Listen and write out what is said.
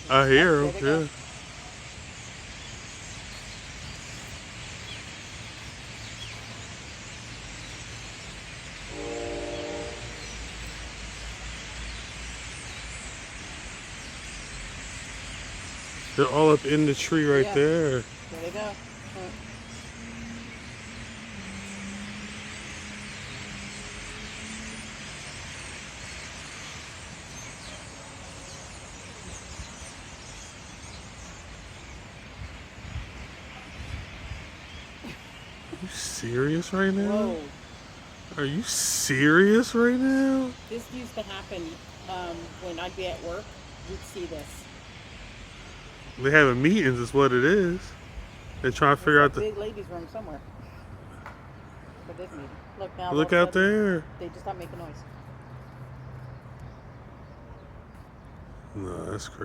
I hear There them, they go. yeah. They're all up in the tree right Yeah, there. there they go. You serious right now? Whoa. Are you serious right now? This used to happen when I'd be at work. We'd see this. They having meetings is what it is. They're trying to There's figure a out the big ladies' room somewhere for this meeting. Look, now all of look a out sudden, there. they just stopped making noise. No, that's crazy.